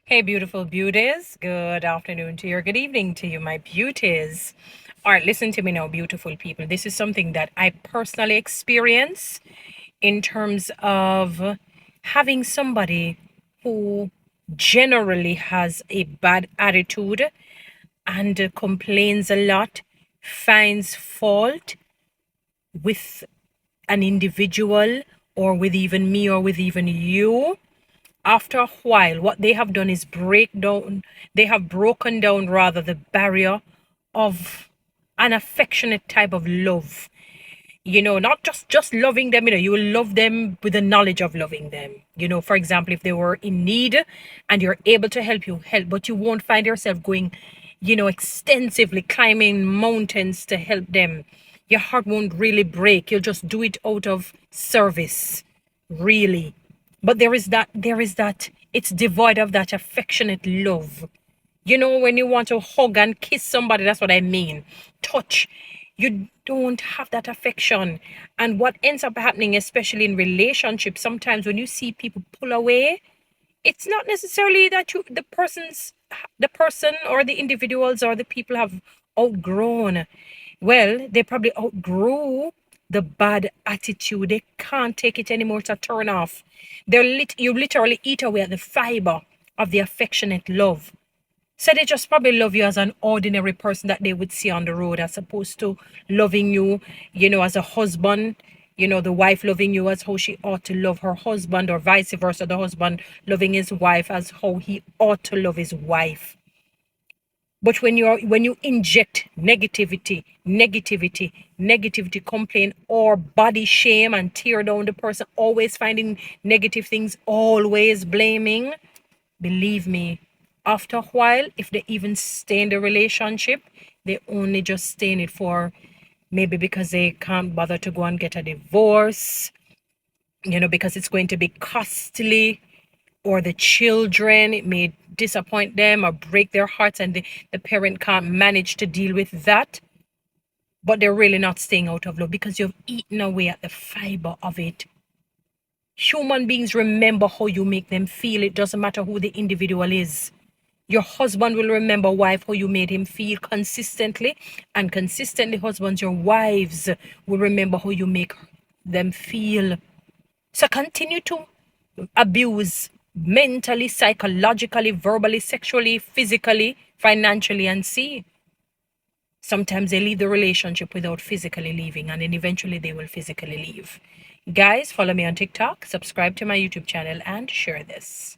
Hey, beautiful beauties. Good afternoon to you, or good evening to you, my beauties. All right, listen to me now, beautiful people. This is something that I personally experience in terms of having somebody who generally has a bad attitude and complains a lot, finds fault with an individual or with even me or with even you. After a while, what they have done is they have broken down rather the barrier of an affectionate type of love. Not just loving them. You will love them with the knowledge of loving them. For example, if they were in need and you're able to help, you help, but you won't find yourself going, extensively climbing mountains to help them. Your heart won't really break. You'll just do it out of service, really. But there is that, it's devoid of that affectionate love. When you want to hug and kiss somebody, that's what I mean. Touch. You don't have that affection. And what ends up happening, especially in relationships, sometimes when you see people pull away, it's not necessarily that the person or the individuals or the people have outgrown. Well, they probably outgrew the bad attitude. They can't take it anymore. To turn off. You literally eat away at the fiber of the affectionate love. So they just probably love you as an ordinary person that they would see on the road, as opposed to loving you, as a husband. The wife loving you as how she ought to love her husband, or vice versa, the husband loving his wife as how he ought to love his wife. But when you inject negativity, complaint, or body shame and tear down the person, always finding negative things, always blaming, believe me, after a while, if they even stay in the relationship, they only just stay in it for maybe because they can't bother to go and get a divorce, because it's going to be costly, or the children, it may disappoint them or break their hearts, and the parent can't manage to deal with that. But they're really not staying out of love because you've eaten away at the fiber of it. Human beings remember how you make them feel. It doesn't matter who the individual is. Your husband will remember, wife, how you made him feel consistently. And consistently, husbands, your wives will remember how you make them feel. So continue to abuse mentally, psychologically, verbally, sexually, physically, financially, and see. Sometimes they leave the relationship without physically leaving, and then eventually they will physically leave. Guys, follow me on TikTok, subscribe to my YouTube channel, and share this.